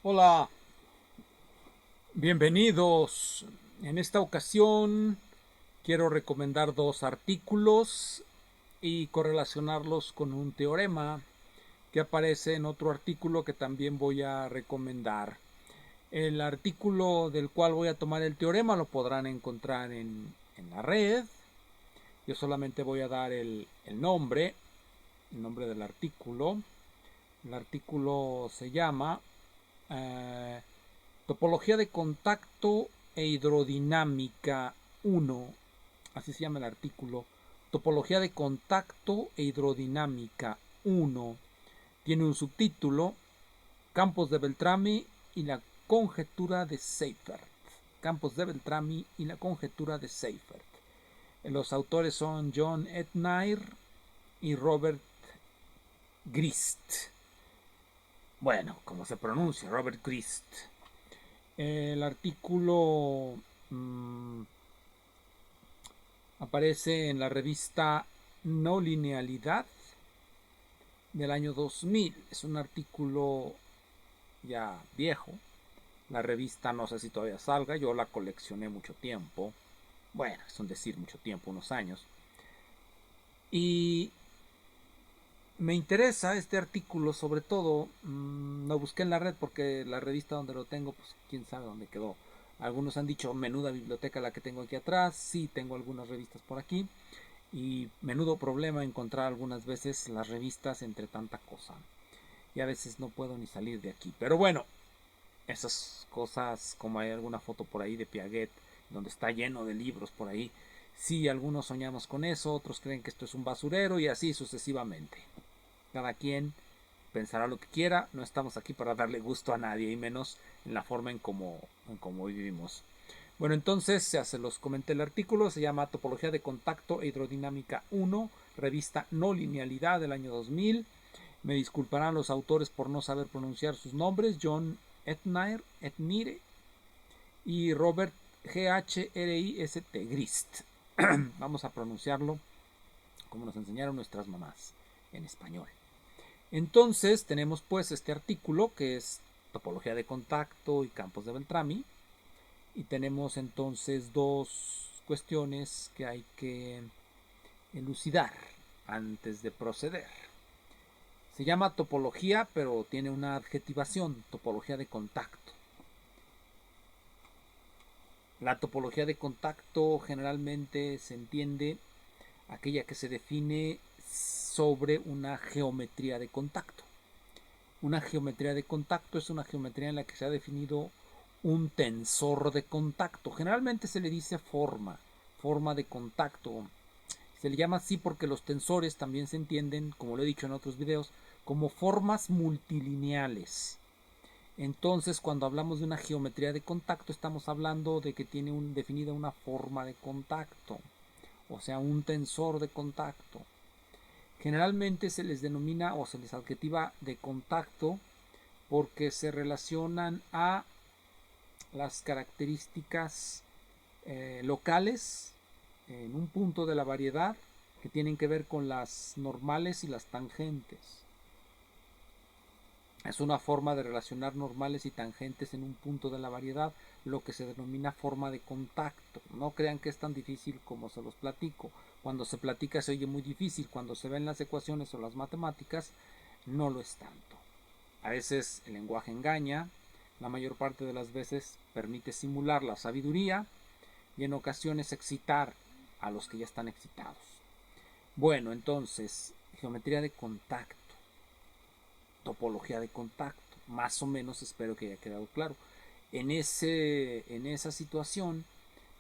Hola, bienvenidos. En esta ocasión quiero recomendar dos artículos y correlacionarlos con un teorema que aparece en otro artículo que también voy a recomendar. El artículo del cual voy a tomar el teorema lo podrán encontrar en la red. Yo solamente voy a dar el nombre del artículo. El artículo se llama eh, Topología de contacto e hidrodinámica 1. Así se llama el artículo. Topología de contacto e hidrodinámica 1. Tiene un subtítulo: Campos de Beltrami y la conjetura de Seifert. Campos de Beltrami y la conjetura de Seifert. Los autores son John Etnaer y Robert Grist. Bueno, como se pronuncia, Robert Grist. El artículo aparece en la revista No Linealidad del año 2000. Es un artículo ya viejo. La revista no sé si todavía salga. Yo la coleccioné mucho tiempo. Bueno, es un decir mucho tiempo, unos años. Y me interesa este artículo, sobre todo, lo busqué en la red porque la revista donde lo tengo, pues quién sabe dónde quedó. Algunos han dicho menuda biblioteca la que tengo aquí atrás. Sí, tengo algunas revistas por aquí. Y menudo problema encontrar algunas veces las revistas entre tanta cosa. Y a veces no puedo ni salir de aquí. Pero bueno, esas cosas, como hay alguna foto por ahí de Piaget, donde está lleno de libros por ahí. Sí, algunos soñamos con eso, otros creen que esto es un basurero y así sucesivamente. Cada quien pensará lo que quiera, no estamos aquí para darle gusto a nadie y menos en la forma en cómo vivimos. Bueno, entonces ya se los comenté el artículo, se llama Topología de contacto e hidrodinámica 1, revista No Linealidad del año 2000. Me disculparán los autores por no saber pronunciar sus nombres: John Etnire y Robert Grist. Grist. Vamos a pronunciarlo como nos enseñaron nuestras mamás, en español. Entonces tenemos pues este artículo que es topología de contacto y campos de Beltrami, y tenemos entonces dos cuestiones que hay que elucidar antes de proceder. Se llama topología, pero tiene una adjetivación: topología de contacto. La topología de contacto generalmente se entiende aquella que se define sobre una geometría de contacto. Una geometría de contacto es una geometría en la que se ha definido un tensor de contacto. Generalmente se le dice forma de contacto. Se le llama así porque los tensores también se entienden, como lo he dicho en otros videos, como formas multilineales. Entonces, cuando hablamos de una geometría de contacto, estamos hablando de que tiene definida una forma de contacto, o sea, un tensor de contacto. Generalmente se les denomina o se les adjetiva de contacto porque se relacionan a las características locales en un punto de la variedad que tienen que ver con las normales y las tangentes. Es una forma de relacionar normales y tangentes en un punto de la variedad, lo que se denomina forma de contacto. No crean que es tan difícil como se los platico. Cuando se platica se oye muy difícil, cuando se ven las ecuaciones o las matemáticas no lo es tanto. A veces el lenguaje engaña, la mayor parte de las veces permite simular la sabiduría y en ocasiones excitar a los que ya están excitados. Bueno, entonces, geometría de contacto, topología de contacto, más o menos espero que haya quedado claro. En esa situación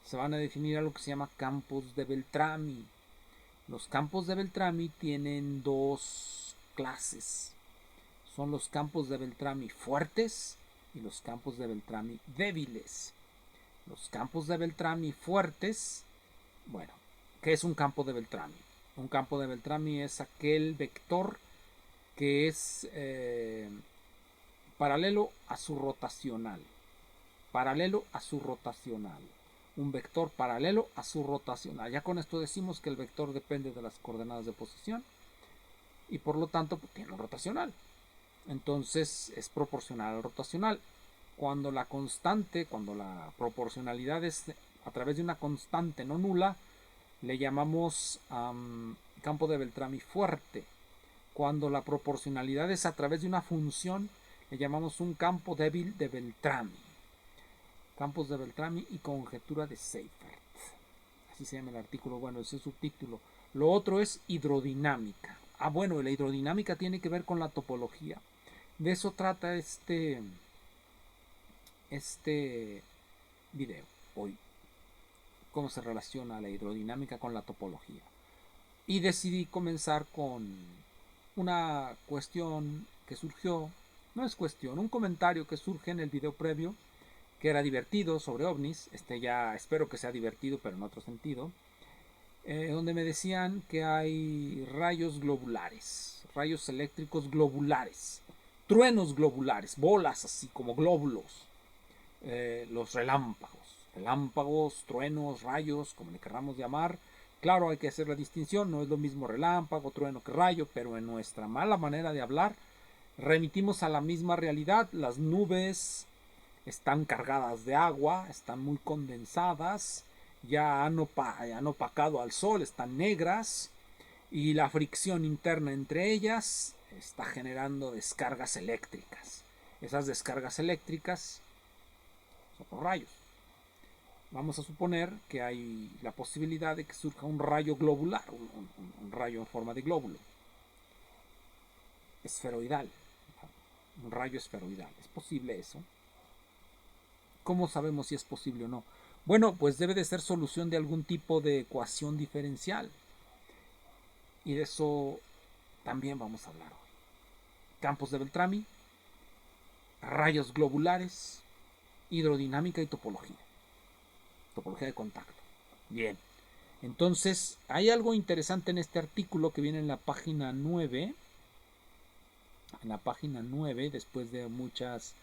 se van a definir algo que se llama campos de Beltrami. Los campos de Beltrami tienen dos clases. Son los campos de Beltrami fuertes y los campos de Beltrami débiles. Los campos de Beltrami fuertes, bueno, ¿qué es un campo de Beltrami? Un campo de Beltrami es aquel vector que es paralelo a su rotacional. Paralelo a su rotacional. Un vector paralelo a su rotacional. Ya con esto decimos que el vector depende de las coordenadas de posición y por lo tanto pues, tiene un rotacional. entonces es proporcional al rotacional. Cuando la proporcionalidad es a través de una constante no nula, le llamamos campo de Beltrami fuerte. Cuando la proporcionalidad es a través de una función, le llamamos un campo débil de Beltrami. Campos de Beltrami y conjetura de Seifert. Así se llama el artículo, bueno, ese es el subtítulo. Lo otro es hidrodinámica. Bueno, la hidrodinámica tiene que ver con la topología. De eso trata este video hoy. Cómo se relaciona la hidrodinámica con la topología. Y decidí comenzar con una cuestión que surgió, no es cuestión, un comentario que surge en el video previo, que era divertido, sobre ovnis. Ya espero que sea divertido, pero en otro sentido. Donde me decían que hay rayos globulares, rayos eléctricos globulares, truenos globulares, bolas así como glóbulos, los relámpagos, truenos, rayos, como le queramos llamar. Claro, hay que hacer la distinción, no es lo mismo relámpago, trueno que rayo, pero en nuestra mala manera de hablar remitimos a la misma realidad. Las nubes están cargadas de agua, están muy condensadas, ya han opacado al sol, están negras, y la fricción interna entre ellas está generando descargas eléctricas. Esas descargas eléctricas son por rayos. Vamos a suponer que hay la posibilidad de que surja un rayo globular, un rayo en forma de glóbulo, esferoidal, un rayo esferoidal. ¿Es posible eso? ¿Cómo sabemos si es posible o no? Bueno, pues debe de ser solución de algún tipo de ecuación diferencial. Y de eso también vamos a hablar hoy. Campos de Beltrami, rayos globulares, hidrodinámica y topología. Topología de contacto. Bien. Entonces, hay algo interesante en este artículo que viene en la página 9. En la página 9, después de muchas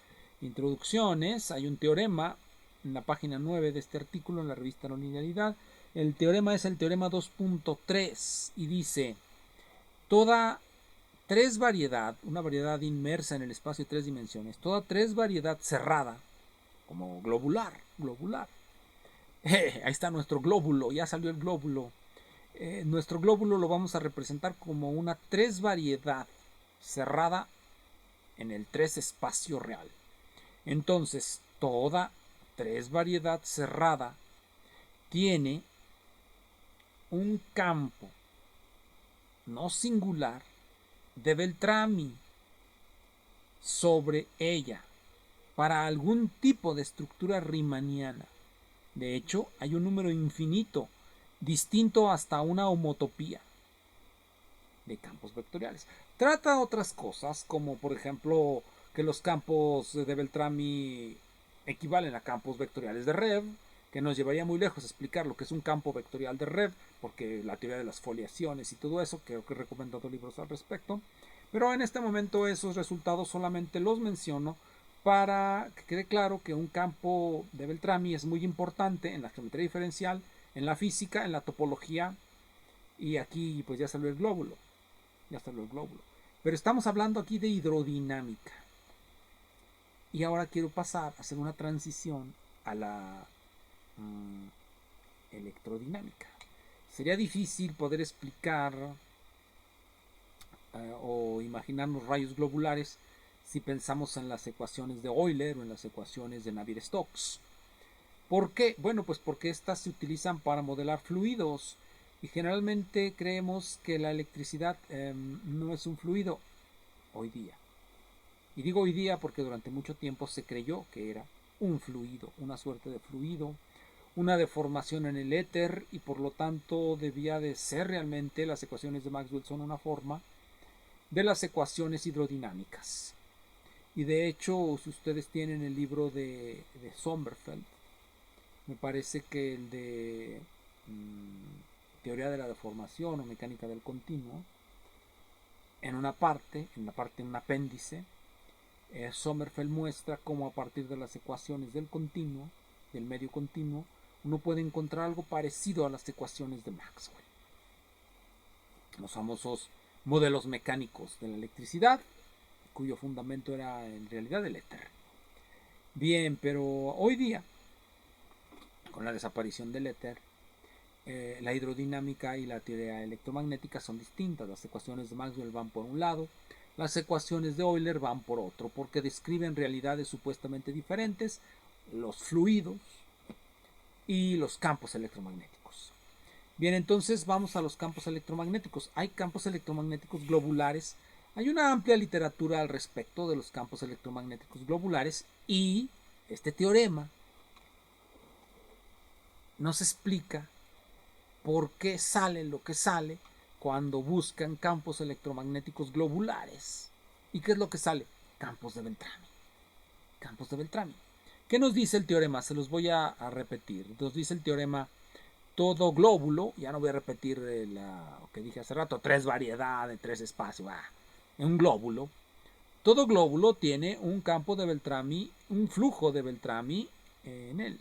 introducciones, hay un teorema en la página 9 de este artículo en la revista La Linealidad. El teorema es el teorema 2.3 y dice: toda tres variedad, una variedad inmersa en el espacio de tres dimensiones, toda tres variedad cerrada, como globular, ahí está nuestro glóbulo, ya salió el glóbulo. Nuestro glóbulo lo vamos a representar como una tres variedad cerrada en el tres espacio real. Entonces, toda tres variedad cerrada tiene un campo no singular de Beltrami sobre ella para algún tipo de estructura riemanniana. De hecho, hay un número infinito, distinto hasta una homotopía de campos vectoriales. Trata otras cosas, como por ejemplo que los campos de Beltrami equivalen a campos vectoriales de Rev, que nos llevaría muy lejos explicar lo que es un campo vectorial de Rev, porque la teoría de las foliaciones y todo eso, creo que he recomendado libros al respecto. Pero en este momento esos resultados solamente los menciono para que quede claro que un campo de Beltrami es muy importante en la geometría diferencial, en la física, en la topología, y aquí pues ya salió el glóbulo. Pero estamos hablando aquí de hidrodinámica. Y ahora quiero pasar a hacer una transición a la electrodinámica. Sería difícil poder explicar o imaginarnos rayos globulares si pensamos en las ecuaciones de Euler o en las ecuaciones de Navier-Stokes. ¿Por qué? Bueno, pues porque estas se utilizan para modelar fluidos y generalmente creemos que la electricidad no es un fluido hoy día. Y digo hoy día porque durante mucho tiempo se creyó que era un fluido, una suerte de fluido, una deformación en el éter, y por lo tanto debía de ser realmente, las ecuaciones de Maxwell son una forma de las ecuaciones hidrodinámicas. Y de hecho, si ustedes tienen el libro de Sommerfeld, me parece que el de teoría de la deformación o mecánica del continuo, en un apéndice, Sommerfeld muestra cómo a partir de las ecuaciones del continuo, del medio continuo, uno puede encontrar algo parecido a las ecuaciones de Maxwell. Los famosos modelos mecánicos de la electricidad, cuyo fundamento era en realidad el éter. Bien, pero hoy día, con la desaparición del éter, la hidrodinámica y la teoría electromagnética son distintas. Las ecuaciones de Maxwell van por un lado, las ecuaciones de Euler van por otro, porque describen realidades supuestamente diferentes, los fluidos y los campos electromagnéticos. Bien, entonces vamos a los campos electromagnéticos. Hay campos electromagnéticos globulares. Hay una amplia literatura al respecto de los campos electromagnéticos globulares y este teorema nos explica por qué sale lo que sale cuando buscan campos electromagnéticos globulares. ¿Y qué es lo que sale? Campos de Beltrami. Campos de Beltrami. ¿Qué nos dice el teorema? Se los voy a repetir. Nos dice el teorema: todo glóbulo, ya no voy a repetir lo que dije hace rato, 3 variedades, 3 espacios, un glóbulo. Todo glóbulo tiene un campo de Beltrami, un flujo de Beltrami en él.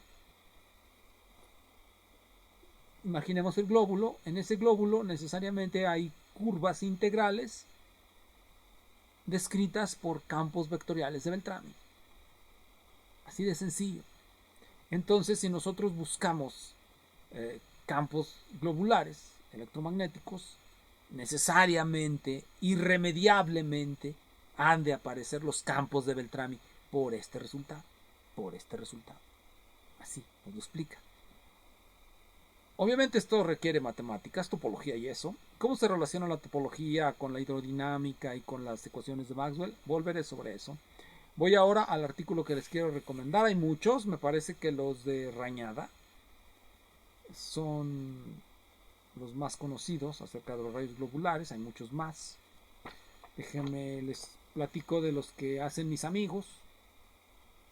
Imaginemos el glóbulo. En ese glóbulo necesariamente hay curvas integrales descritas por campos vectoriales de Beltrami. Así de sencillo. Entonces, si nosotros buscamos campos globulares electromagnéticos, necesariamente, irremediablemente, han de aparecer los campos de Beltrami por este resultado. Por este resultado. Así nos lo explica. Obviamente esto requiere matemáticas, topología y eso. ¿Cómo se relaciona la topología con la hidrodinámica y con las ecuaciones de Maxwell? Volveré sobre eso. Voy ahora al artículo que les quiero recomendar. Hay muchos, me parece que los de Rañada son los más conocidos acerca de los rayos globulares. Hay muchos más. Déjenme les platico de los que hacen mis amigos.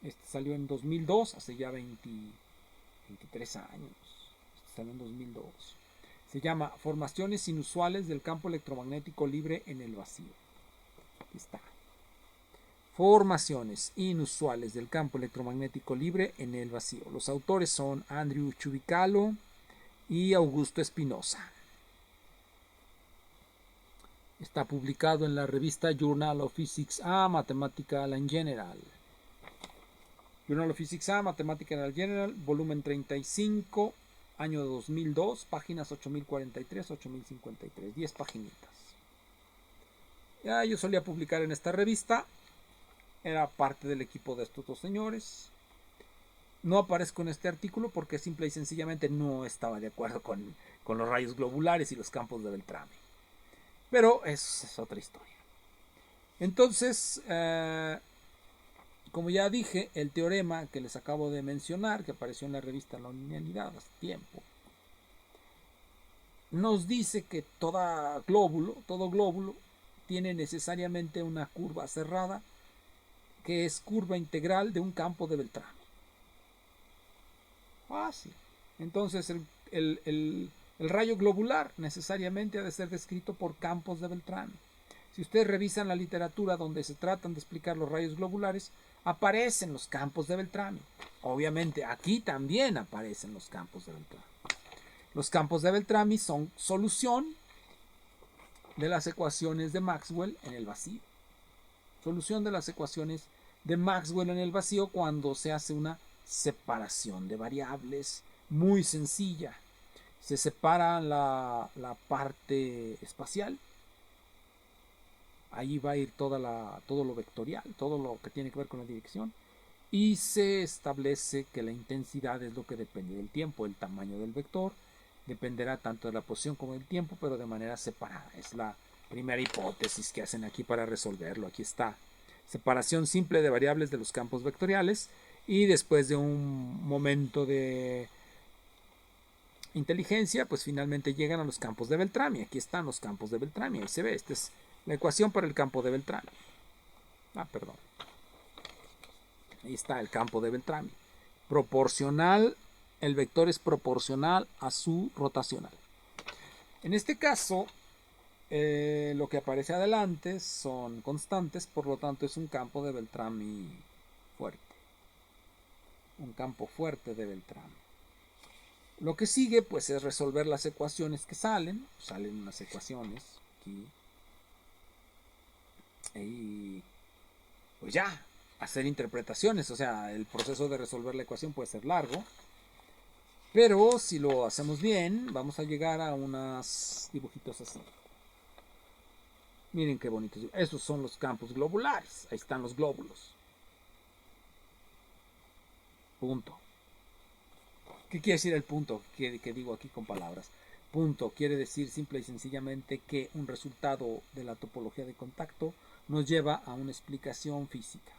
Este salió en 2002, hace ya 23 años. Salió en 2002. Se llama Formaciones inusuales del campo electromagnético libre en el vacío. Aquí está. Formaciones inusuales del campo electromagnético libre en el vacío. Los autores son Andrew Chubicalo y Augusto Espinosa. Está publicado en la revista Journal of Physics A, Mathematical and General. Journal of Physics A, Mathematical and General, volumen 35, año 2002, páginas 8043, 8053, 10 paginitas. Ya yo solía publicar en esta revista, era parte del equipo de estos dos señores. No aparezco en este artículo porque simple y sencillamente no estaba de acuerdo con los rayos globulares y los campos de Beltrami. Pero es otra historia. Entonces, como ya dije, el teorema que les acabo de mencionar, que apareció en la revista La Linealidad hace tiempo, nos dice que todo glóbulo tiene necesariamente una curva cerrada que es curva integral de un campo de Beltrami. Fácil. Entonces el rayo globular necesariamente ha de ser descrito por campos de Beltrami. Si ustedes revisan la literatura donde se tratan de explicar los rayos globulares, aparecen los campos de Beltrami. Obviamente aquí también aparecen los campos de Beltrami. Los campos de Beltrami son solución de las ecuaciones de Maxwell en el vacío. Solución de las ecuaciones de Maxwell en el vacío cuando se hace una separación de variables muy sencilla. Se separa la parte espacial. Ahí va a ir todo lo vectorial, todo lo que tiene que ver con la dirección. Y se establece que la intensidad es lo que depende del tiempo. El tamaño del vector dependerá tanto de la posición como del tiempo, pero de manera separada. Es la primera hipótesis que hacen aquí para resolverlo. Aquí está. Separación simple de variables de los campos vectoriales. Y después de un momento de inteligencia, pues finalmente llegan a los campos de Beltrami. Aquí están los campos de Beltrami. Ahí se ve. Esta es la ecuación para el campo de Beltrami. Perdón. Ahí está el campo de Beltrami. Proporcional, el vector es proporcional a su rotacional. En este caso, lo que aparece adelante son constantes, por lo tanto es un campo de Beltrami fuerte. Un campo fuerte de Beltrami. Lo que sigue pues es resolver las ecuaciones que salen. Salen unas ecuaciones aquí. Y pues ya, hacer interpretaciones. O sea, el proceso de resolver la ecuación puede ser largo, pero si lo hacemos bien, vamos a llegar a unos dibujitos así. Miren qué bonitos. Esos son los campos globulares. Ahí están los glóbulos. Punto. ¿Qué quiere decir el punto que digo aquí con palabras? Punto quiere decir simple y sencillamente que un resultado de la topología de contacto nos lleva a una explicación física.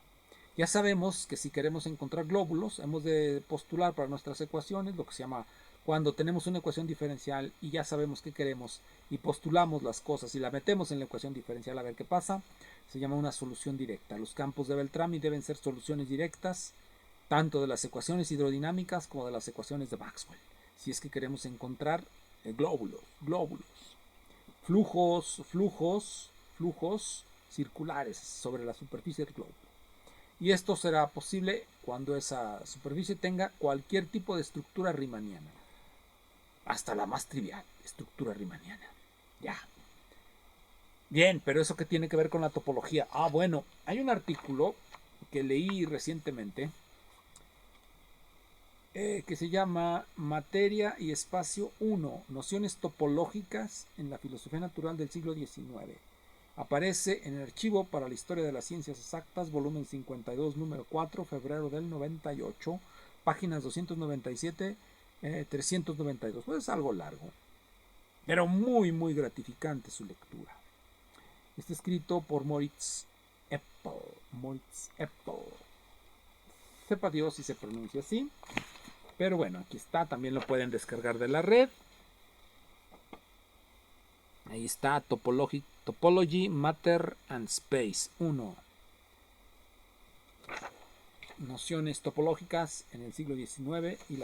Ya sabemos que si queremos encontrar glóbulos, hemos de postular para nuestras ecuaciones lo que se llama, cuando tenemos una ecuación diferencial y ya sabemos qué queremos y postulamos las cosas y la metemos en la ecuación diferencial a ver qué pasa, se llama una solución directa. Los campos de Beltrami deben ser soluciones directas tanto de las ecuaciones hidrodinámicas como de las ecuaciones de Maxwell, si es que queremos encontrar glóbulos, flujos circulares sobre la superficie del globo. Y esto será posible cuando esa superficie tenga cualquier tipo de estructura riemanniana, hasta la más trivial estructura riemanniana. Ya. Bien, pero eso que tiene que ver con la topología. Bueno, hay un artículo que leí recientemente que se llama Materia y Espacio 1, Nociones Topológicas en la Filosofía Natural del siglo XIX. Aparece en el Archivo para la Historia de las Ciencias Exactas, volumen 52, número 4, febrero del 98, páginas 297, 392. Pues es algo largo, pero muy, muy gratificante su lectura. Está escrito por Moritz Eppel. Sepa Dios si se pronuncia así. Pero bueno, aquí está, también lo pueden descargar de la red. Ahí está, Topology, Matter and Space 1. Nociones topológicas en el siglo XIX y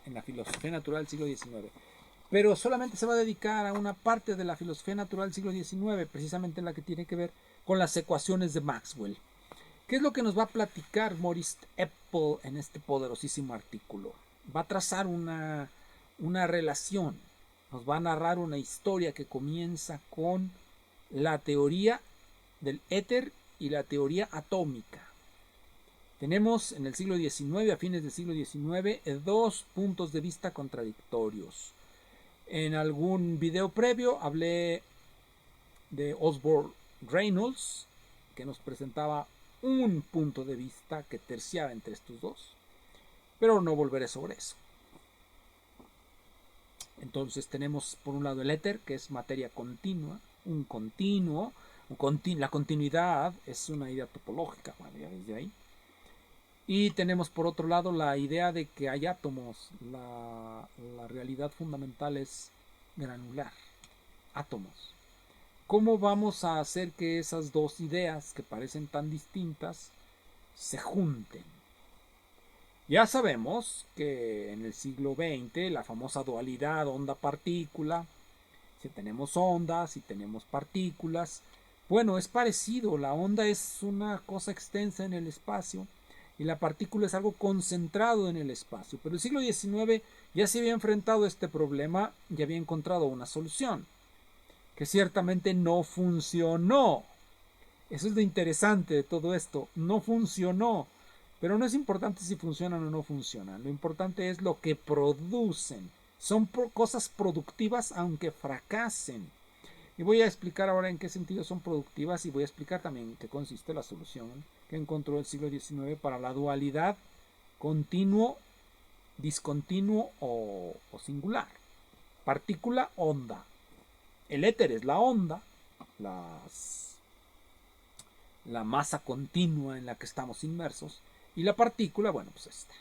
en la filosofía natural del siglo XIX. Pero solamente se va a dedicar a una parte de la filosofía natural del siglo XIX, precisamente la que tiene que ver con las ecuaciones de Maxwell. ¿Qué es lo que nos va a platicar Moritz Eppel en este poderosísimo artículo? Va a trazar una relación, nos va a narrar una historia que comienza con la teoría del éter y la teoría atómica. Tenemos en el siglo XIX, a fines del siglo XIX, dos puntos de vista contradictorios. En algún video previo hablé de Osborne Reynolds, que nos presentaba un punto de vista que terciaba entre estos dos, pero no volveré sobre eso. Entonces tenemos por un lado el éter, que es materia continua, un continuo, la continuidad es una idea topológica, bueno, ya desde ahí. Y tenemos por otro lado la idea de que hay átomos, la realidad fundamental es granular, átomos. ¿Cómo vamos a hacer que esas dos ideas que parecen tan distintas se junten? Ya sabemos que en el siglo XX la famosa dualidad onda-partícula, si tenemos ondas, si tenemos partículas, bueno, es parecido, la onda es una cosa extensa en el espacio y la partícula es algo concentrado en el espacio, pero el siglo XIX ya se había enfrentado a este problema y había encontrado una solución, que ciertamente no funcionó. Eso es lo interesante de todo esto, no funcionó. Pero no es importante si funcionan o no funcionan, lo importante es lo que producen. Son cosas productivas aunque fracasen. Y voy a explicar ahora en qué sentido son productivas y voy a explicar también en qué consiste la solución que encontró el siglo XIX para la dualidad continuo, discontinuo o singular. Partícula, onda. El éter es la onda, la masa continua en la que estamos inmersos. Y la partícula, bueno, pues esta.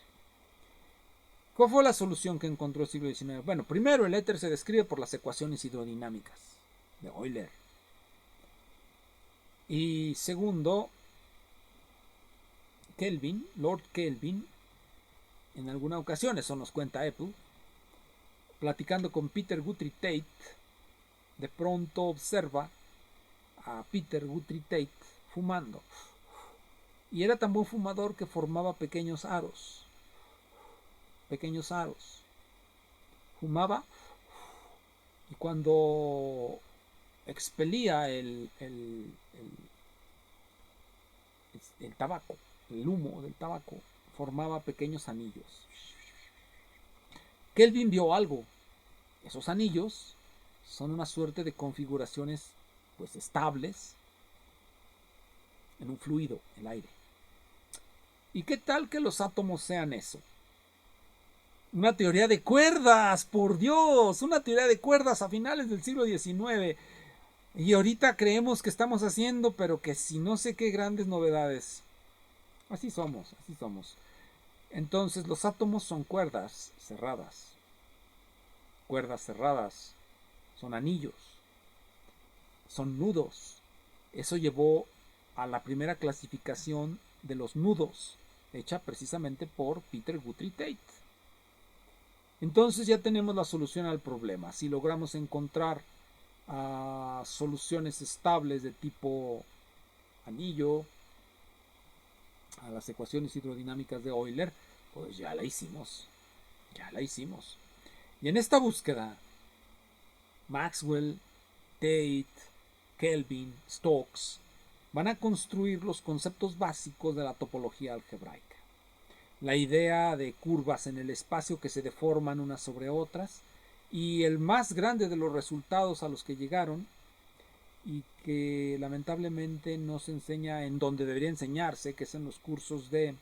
¿Cuál fue la solución que encontró el siglo XIX? Bueno, primero el éter se describe por las ecuaciones hidrodinámicas de Euler. Y segundo, Lord Kelvin, en alguna ocasión, eso nos cuenta Apple, platicando con Peter Guthrie Tate, de pronto observa a Peter Guthrie Tate fumando. Y era tan buen fumador que formaba pequeños aros. Fumaba y cuando expelía el tabaco, el humo del tabaco formaba pequeños anillos. Kelvin vio algo. Esos anillos son una suerte de configuraciones pues estables en un fluido, el aire. ¿Y qué tal que los átomos sean eso? Una teoría de cuerdas, por Dios, una teoría de cuerdas a finales del siglo XIX. Y ahorita creemos que estamos haciendo, pero que si no sé qué grandes novedades. Así somos, así somos. Entonces los átomos son cuerdas cerradas. Cuerdas cerradas son anillos, son nudos. Eso llevó a la primera clasificación de los nudos, hecha precisamente por Peter Guthrie Tate. Entonces ya tenemos la solución al problema. Si logramos encontrar soluciones estables de tipo anillo a las ecuaciones hidrodinámicas de Euler, pues ya la hicimos. Ya la hicimos. Y en esta búsqueda, Maxwell, Tate, Kelvin, Stokes van a construir los conceptos básicos de la topología algebraica. La idea de curvas en el espacio que se deforman unas sobre otras, y el más grande de los resultados a los que llegaron y que lamentablemente no se enseña en donde debería enseñarse, que es en los cursos de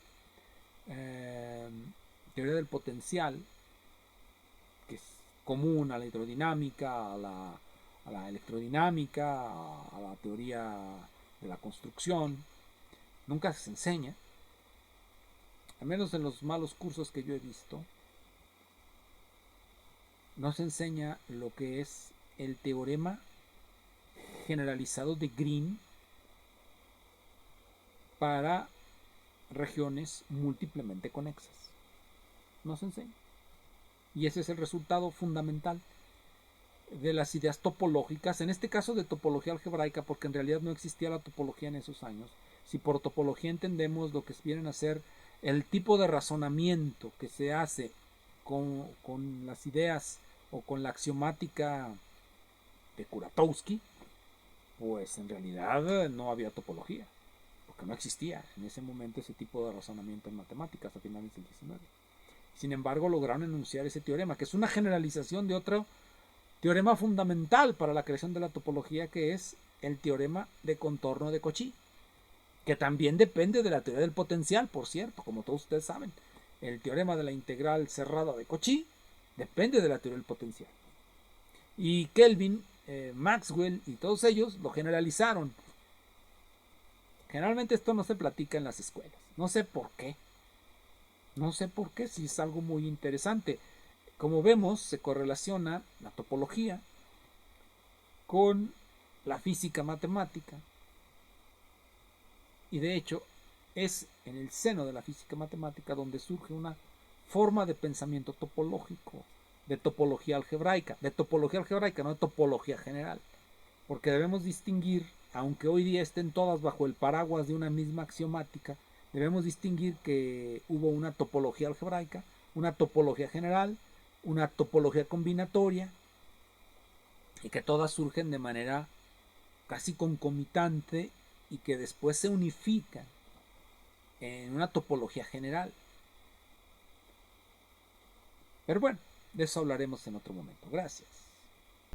teoría del potencial, que es común a la hidrodinámica, a la electrodinámica, a la teoría de la construcción. Nunca se enseña, al menos en los malos cursos que yo he visto, no se enseña lo que es el teorema generalizado de Green para regiones múltiplemente conexas. No se enseña. Y ese es el resultado fundamental de las ideas topológicas, en este caso de topología algebraica, porque en realidad no existía la topología en esos años. Si por topología entendemos lo que vienen a ser el tipo de razonamiento que se hace con las ideas o con la axiomática de Kuratowski, pues en realidad no había topología, porque no existía en ese momento ese tipo de razonamiento en matemáticas a finales del XIX. Sin embargo, lograron enunciar ese teorema, que es una generalización de otro teorema fundamental para la creación de la topología, que es el teorema de contorno de Cauchy, que también depende de la teoría del potencial, por cierto, como todos ustedes saben. El teorema de la integral cerrada de Cauchy depende de la teoría del potencial. Y Kelvin, Maxwell y todos ellos lo generalizaron. Generalmente esto no se platica en las escuelas. No sé por qué. No sé por qué, si es algo muy interesante. Como vemos, se correlaciona la topología con la física matemática. Y de hecho, es en el seno de la física matemática donde surge una forma de pensamiento topológico, de topología algebraica, no de topología general. Porque debemos distinguir, aunque hoy día estén todas bajo el paraguas de una misma axiomática, debemos distinguir que hubo una topología algebraica, una topología general, una topología combinatoria, y que todas surgen de manera casi concomitante y que después se unifican en una topología general. Pero bueno, de eso hablaremos en otro momento. Gracias.